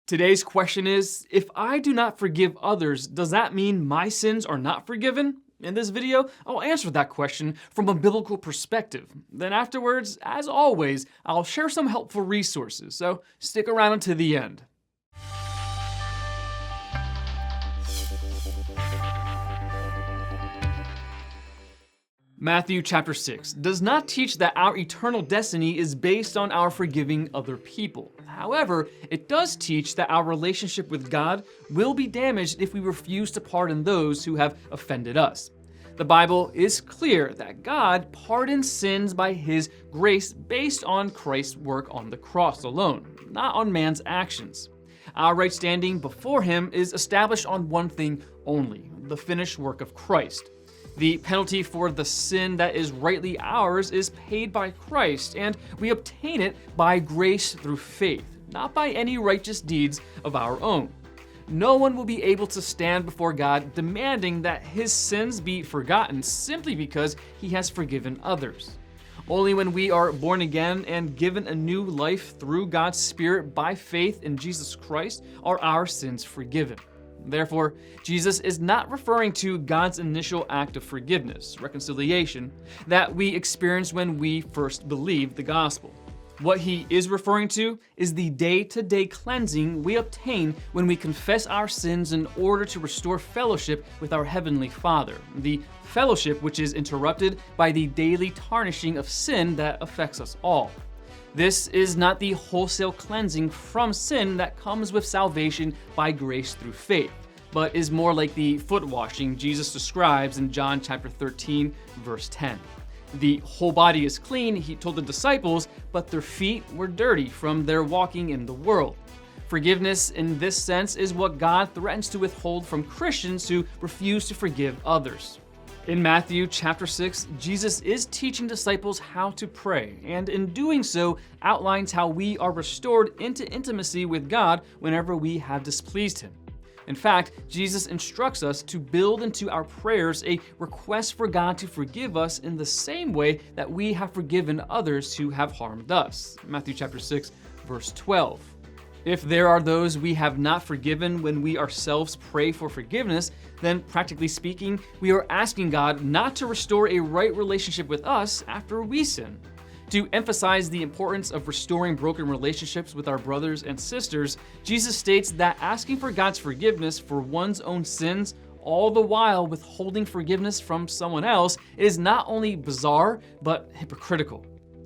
Today's question is, if I do not forgive others, does that mean my sins are not forgiven? In this video, I'll answer that question from a biblical perspective. Then afterwards, as always, I'll share some helpful resources, so stick around until the end. Matthew chapter 6 does not teach that our eternal destiny is based on our forgiving other people. However, it does teach that our relationship with God will be damaged if we refuse to pardon those who have offended us. The Bible is clear that God pardons sins by His grace based on Christ's work on the cross alone, not on man's actions. Our right standing before Him is established on one thing only: the finished work of Christ. The penalty for the sin that is rightly ours is paid by Christ, and we obtain it by grace through faith, not by any righteous deeds of our own. No one will be able to stand before God demanding that his sins be forgotten simply because he has forgiven others. Only when we are born again and given a new life through God's Spirit by faith in Jesus Christ are our sins forgiven. Therefore, Jesus is not referring to God's initial act of forgiveness, reconciliation, that we experienced when we first believed the gospel. What he is referring to is the day-to-day cleansing we obtain when we confess our sins in order to restore fellowship with our Heavenly Father, the fellowship which is interrupted by the daily tarnishing of sin that affects us all. This is not the wholesale cleansing from sin that comes with salvation by grace through faith, but is more like the foot washing Jesus describes in John chapter 13, verse 10. The whole body is clean, he told the disciples, but their feet were dirty from their walking in the world. Forgiveness in this sense is what God threatens to withhold from Christians who refuse to forgive others. In Matthew chapter 6, Jesus is teaching disciples how to pray, and in doing so, outlines how we are restored into intimacy with God whenever we have displeased Him. In fact, Jesus instructs us to build into our prayers a request for God to forgive us in the same way that we have forgiven others who have harmed us. Matthew chapter 6, verse 12. If there are those we have not forgiven when we ourselves pray for forgiveness, then practically speaking, we are asking God not to restore a right relationship with us after we sin. To emphasize the importance of restoring broken relationships with our brothers and sisters, Jesus states that asking for God's forgiveness for one's own sins, all the while withholding forgiveness from someone else, is not only bizarre, but hypocritical.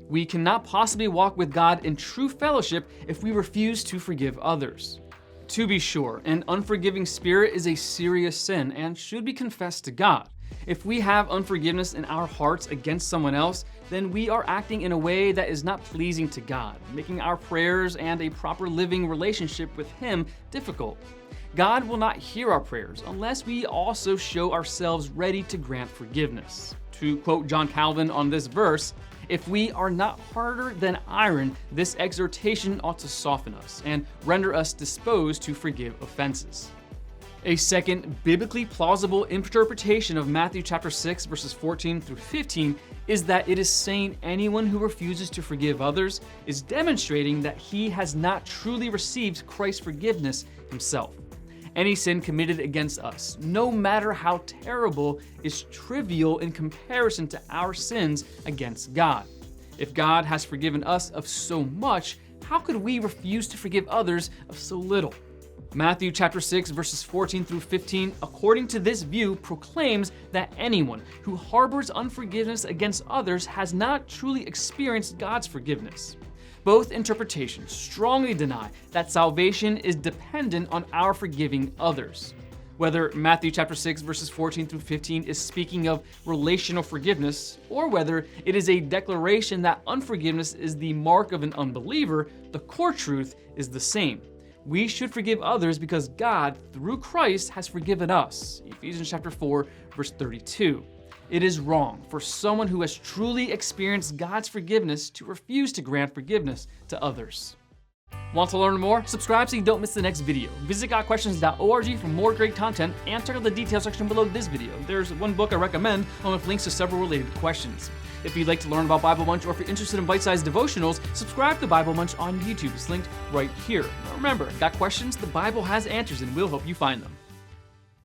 We cannot possibly walk with God in true fellowship if we refuse to forgive others. To be sure, an unforgiving spirit is a serious sin and should be confessed to God. If we have unforgiveness in our hearts against someone else, then we are acting in a way that is not pleasing to God, making our prayers and a proper living relationship with Him difficult. God will not hear our prayers unless we also show ourselves ready to grant forgiveness. To quote John Calvin on this verse, "If we are not harder than iron, this exhortation ought to soften us and render us disposed to forgive offenses." A second biblically plausible interpretation of Matthew chapter 6 verses 14 through 15 is that it is saying anyone who refuses to forgive others is demonstrating that he has not truly received Christ's forgiveness himself. Any sin committed against us, no matter how terrible, is trivial in comparison to our sins against God. If God has forgiven us of so much, how could we refuse to forgive others of so little? Matthew chapter 6 verses 14 through 15, according to this view, proclaims that anyone who harbors unforgiveness against others has not truly experienced God's forgiveness. Both interpretations strongly deny that salvation is dependent on our forgiving others. Whether Matthew chapter 6 verses 14 through 15 is speaking of relational forgiveness, or whether it is a declaration that unforgiveness is the mark of an unbeliever, the core truth is the same. We should forgive others because God, through Christ, has forgiven us. Ephesians chapter 4, verse 32. It is wrong for someone who has truly experienced God's forgiveness to refuse to grant forgiveness to others. Want to learn more? Subscribe so you don't miss the next video. Visit gotquestions.org for more great content and check out the details section below this video. There's one book I recommend along with links to several related questions. If you'd like to learn about Bible Munch, or if you're interested in bite-sized devotionals, subscribe to Bible Munch on YouTube. It's linked right here. Now remember, got questions? The Bible has answers and we'll help you find them.